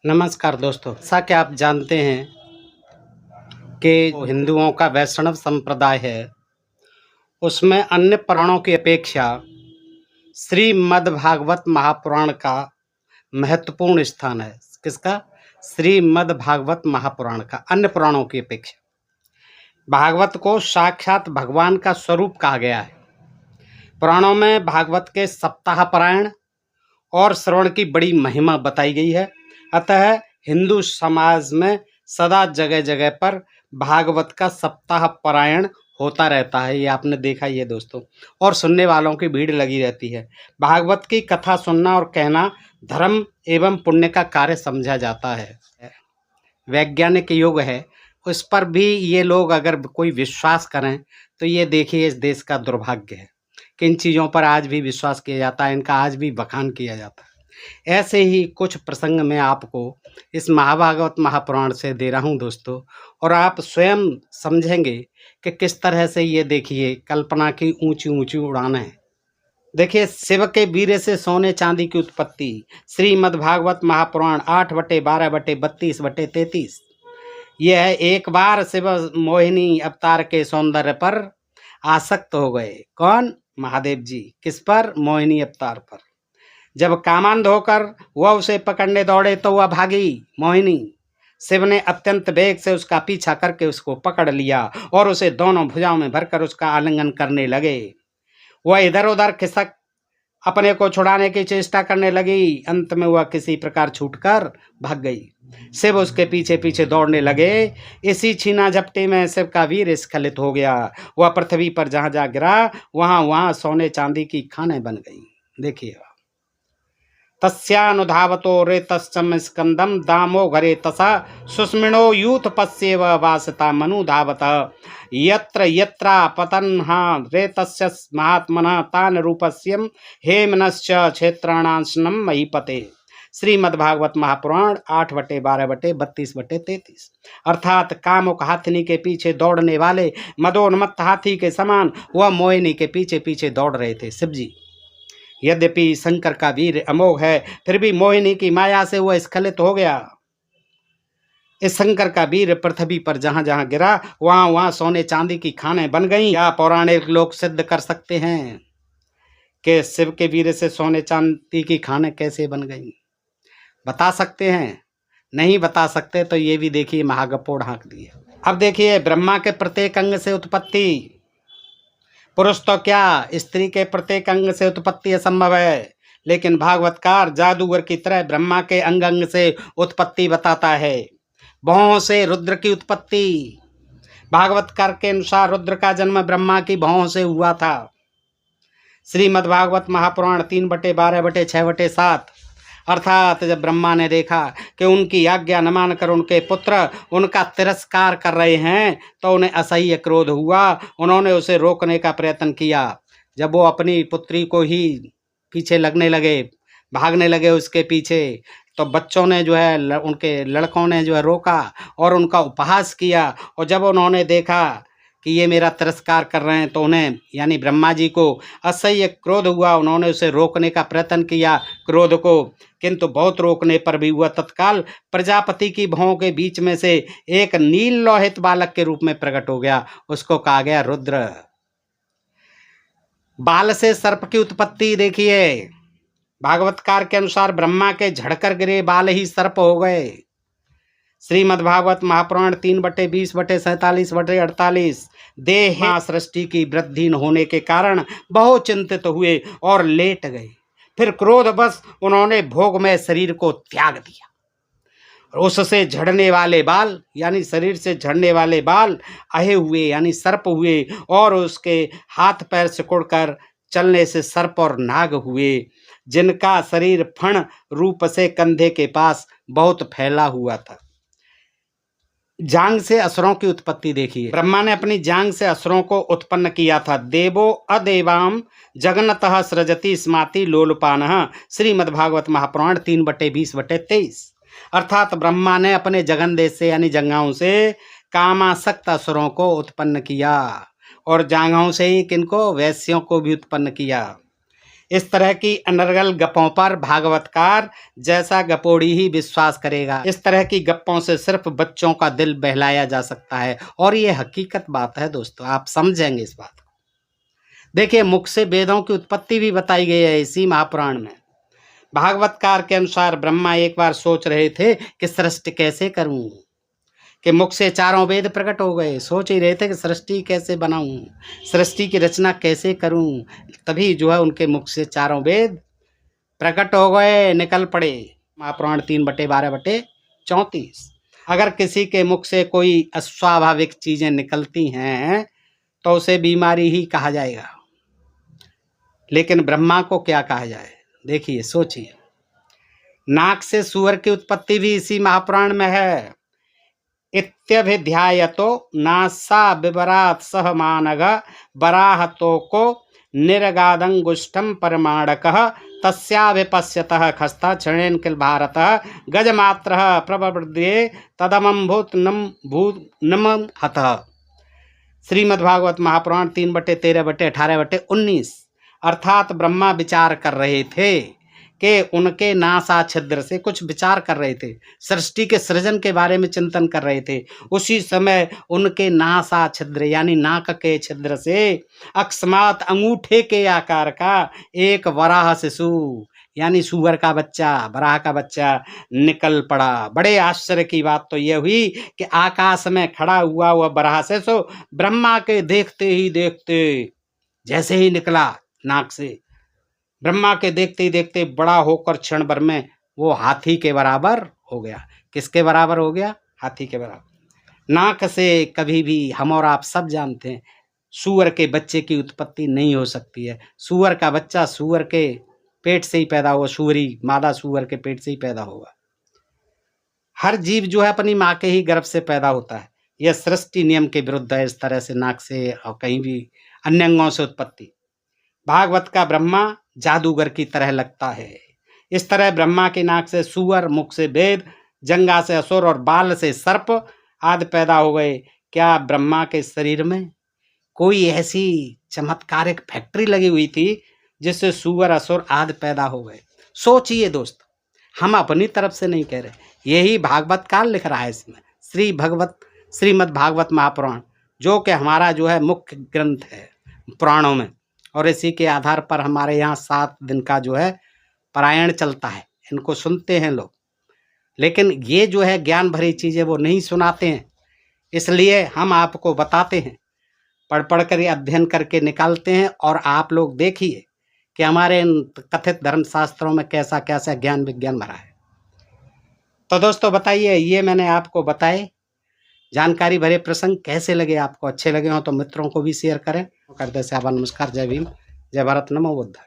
नमस्कार दोस्तों, जैसा कि आप जानते हैं कि हिंदुओं का वैष्णव संप्रदाय है, उसमें अन्य पुराणों की अपेक्षा श्रीमद्भागवत महापुराण का महत्वपूर्ण स्थान है। किसका? श्रीमद्भागवत महापुराण का, अन्य पुराणों की अपेक्षा। भागवत को साक्षात भगवान का स्वरूप कहा गया है। पुराणों में भागवत के सप्ताह पारायण और श्रवण की बड़ी महिमा बताई गई है। अतः हिंदू समाज में सदा जगह जगह पर भागवत का सप्ताह पारायण होता रहता है। ये आपने देखा ही है दोस्तों, और सुनने वालों की भीड़ लगी रहती है। भागवत की कथा सुनना और कहना धर्म एवं पुण्य का कार्य समझा जाता है। वैज्ञानिक युग है, उस पर भी ये लोग अगर कोई विश्वास करें तो ये देखिए इस देश का दुर्भाग्य है कि इन चीज़ों पर आज भी विश्वास किया जाता है, इनका आज भी बखान किया जाता है। ऐसे ही कुछ प्रसंग मैं आपको इस महाभागवत महापुराण से दे रहा हूँ दोस्तों, और आप स्वयं समझेंगे कि किस तरह से ये देखिए कल्पना की ऊंची ऊंची उड़ान है। देखिए, शिव के वीर्य से सोने चांदी की उत्पत्ति। श्रीमद्भागवत महापुराण 8/12/32/33। यह है, एक बार शिव मोहिनी अवतार के सौंदर्य पर आसक्त हो गए। कौन? महादेव जी। किस पर? मोहिनी अवतार पर। जब कामांध होकर वह उसे पकड़ने दौड़े तो वह भागी मोहिनी। शिव ने अत्यंत वेग से उसका पीछा करके उसको पकड़ लिया और उसे दोनों भुजाओं में भरकर उसका आलिंगन करने लगे। वह इधर उधर खिसक अपने को छुड़ाने की चेष्टा करने लगी। अंत में वह किसी प्रकार छूटकर भाग गई। शिव उसके पीछे पीछे दौड़ने लगे। इसी छीना झपटी में शिव का वीर स्खलित हो गया। वह पृथ्वी पर जहां जहां गिरा वहां वहां सोने चांदी की खानें बन गई। देखिए, तस्यानुधावतो रेतश्चम स्कंदम दामो घरे तसा सुस्मिणो यूथ पश्येव वासता मनुधावत यत्र यत्रा पतन्हा रेतस्य महात्मनः तान रूपस्यम हेमनश्च क्षेत्राणांशनम महीपते। श्रीमद्भागवत महापुराण 8/12/32/33। अर्थात कामुक हाथिनी के पीछे दौड़ने वाले मदोन्मत्त हाथी के समान वह मोहिनी के पीछे पीछे दौड़ रहे थे शिव जी। यद्यपि शंकर का वीर अमोघ है, फिर भी मोहिनी की माया से वह स्खलित हो गया। इस शंकर का वीर पृथ्वी पर जहां जहां गिरा वहां वहां सोने चांदी की खानें बन गईं। क्या पौराणिक लोग सिद्ध कर सकते हैं कि शिव के वीर से सोने चांदी की खानें कैसे बन गईं? बता सकते हैं? नहीं बता सकते तो ये भी देखिए महागपोड़ हाँक दिए। अब देखिए, ब्रह्मा के प्रत्येक अंग से उत्पत्ति। पुरुष तो क्या, स्त्री के प्रत्येक अंग से उत्पत्ति असंभव है, लेकिन भागवतकार जादूगर की तरह ब्रह्मा के अंग अंग से उत्पत्ति बताता है। भौहों से रुद्र की उत्पत्ति। भागवतकार के अनुसार रुद्र का जन्म ब्रह्मा की भौहों से हुआ था। श्रीमद्भागवत महापुराण 3/12/6/7। अर्थात जब ब्रह्मा ने देखा कि उनकी आज्ञा न मानकर उनके पुत्र उनका तिरस्कार कर रहे हैं तो उन्हें असह्य क्रोध हुआ। उन्होंने उसे रोकने का प्रयत्न किया। जब वो अपनी पुत्री को ही पीछे लगने लगे, भागने लगे उसके पीछे, तो बच्चों ने जो है, उनके लड़कों ने जो है रोका और उनका उपहास किया। और जब उन्होंने देखा कि ये मेरा तिरस्कार कर रहे हैं तो उन्हें यानी ब्रह्मा जी को असह्य क्रोध हुआ। उन्होंने उसे रोकने का प्रयत्न किया क्रोध को, किंतु बहुत रोकने पर भी वह तत्काल प्रजापति की भौं के बीच में से एक नील लोहित बालक के रूप में प्रकट हो गया। उसको कहा गया रुद्र। बाल से सर्प की उत्पत्ति देखिए। भागवतकार के अनुसार ब्रह्मा के झड़कर गिरे बाल ही सर्प हो गए। श्रीमद्भागवत महापुराण 3/20/47/48। देह सृष्टि की वृद्धि न होने के कारण बहुत चिंतित हुए और लेट गए। फिर क्रोधवश उन्होंने भोग में शरीर को त्याग दिया। उससे झड़ने वाले बाल यानी शरीर से झड़ने वाले बाल अहे हुए यानी सर्प हुए, और उसके हाथ पैर सिकुड़कर चलने से सर्प और नाग हुए, जिनका शरीर फण रूप से कंधे के पास बहुत फैला हुआ था। जांग से असुरों की उत्पत्ति देखिए। ब्रह्मा ने अपनी जांग से असुरों को उत्पन्न किया था। देवो अदेवाम जगन्नतः सृजति स्माति लोलपानः। श्रीमद्भागवत महापुराण 3/20/23। अर्थात ब्रह्मा ने अपने जगन देश से यानी जंगाओं से कामासक्त असुरों को उत्पन्न किया, और जांघों से ही किनको? वैश्यों को भी उत्पन्न किया। इस तरह की अनर्गल गप्पों पर भागवतकार जैसा गपोड़ी ही विश्वास करेगा। इस तरह की गप्पों से सिर्फ बच्चों का दिल बहलाया जा सकता है, और ये हकीकत बात है दोस्तों, आप समझेंगे इस बात को। देखिए, मुख से वेदों की उत्पत्ति भी बताई गई है इसी महापुराण में। भागवतकार के अनुसार ब्रह्मा एक बार सोच रहे थे कि सृष्टि कैसे करूं, कि मुख से चारों वेद प्रकट हो गए। सोच ही रहे थे कि सृष्टि कैसे बनाऊं, सृष्टि की रचना कैसे करूं। तभी जो है उनके मुख से चारों वेद प्रकट हो गए, निकल पड़े। महापुराण 3/12/34। अगर किसी के मुख से कोई अस्वाभाविक चीजें निकलती हैं तो उसे बीमारी ही कहा जाएगा, लेकिन ब्रह्मा को क्या कहा जाए? देखिए, सोचिए। नाक से सूअर की उत्पत्ति भी इसी महापुराण में है। इत्यभिध्यायतो नासा विवरात सह मानग बराहतो को निर्गादंगुष्ठम परमाणकः तस्याभिपश्यतः खस्तः क्षणेन किल भारतः गजमात्रः प्रबृद्ध्ये तदमं भूतनम हतः। श्रीमद्भागवत महापुराण 3/13/18/19। अर्थात ब्रह्मा विचार कर रहे थे कि उनके नासा छिद्र से कुछ विचार कर रहे थे, सृष्टि के सृजन के बारे में चिंतन कर रहे थे। उसी समय उनके नासा छिद्र यानी नाक के छिद्र से अकस्मात अंगूठे के आकार का एक वराह शिशु यानी सूअर का बच्चा, बराह का बच्चा निकल पड़ा। बड़े आश्चर्य की बात तो यह हुई कि आकाश में खड़ा हुआ वह बराह शिशु ब्रह्मा के देखते ही देखते, जैसे ही निकला नाक से, ब्रह्मा के देखते ही देखते बड़ा होकर क्षण भर में वो हाथी के बराबर हो गया। किसके बराबर हो गया? हाथी के बराबर। नाक से कभी भी हम और आप सब जानते हैं सूअर के बच्चे की उत्पत्ति नहीं हो सकती है। सूअर का बच्चा सूअर के पेट से ही पैदा हुआ, सूअरी मादा सूअर के पेट से ही पैदा होगा। हर जीव जो है अपनी माँ के ही गर्भ से पैदा होता है। यह सृष्टि नियम के विरुद्ध है इस तरह से नाक से और कहीं भी अन्य अंगों से उत्पत्ति। भागवत का ब्रह्मा जादूगर की तरह लगता है। इस तरह ब्रह्मा की नाक से सूअर, मुख से वेद, जंघा से असुर और बाल से सर्प आदि पैदा हो गए। क्या ब्रह्मा के शरीर में कोई ऐसी चमत्कारिक फैक्ट्री लगी हुई थी जिससे सूअर, असुर आदि पैदा हो गए? सोचिए दोस्त, हम अपनी तरफ से नहीं कह रहे, यही भागवतकार लिख रहा है इसमें। श्रीमद् भागवत महापुराण, जो कि हमारा जो है मुख्य ग्रंथ है पुराणों में, और इसी के आधार पर हमारे यहाँ 7 दिन का जो है पारायण चलता है। इनको सुनते हैं लोग, लेकिन ये जो है ज्ञान भरी चीज़ें वो नहीं सुनाते हैं, इसलिए हम आपको बताते हैं, पढ़ कर अध्ययन करके निकालते हैं। और आप लोग देखिए कि हमारे इन कथित धर्मशास्त्रों में कैसा कैसा ज्ञान विज्ञान भरा है। तो दोस्तों बताइए, ये मैंने आपको बताए जानकारी भरे प्रसंग कैसे लगे आपको? अच्छे लगे हो तो मित्रों को भी शेयर करें। करते से नमस्कार, जय भीम, जय भारत, नमो बुद्धाय।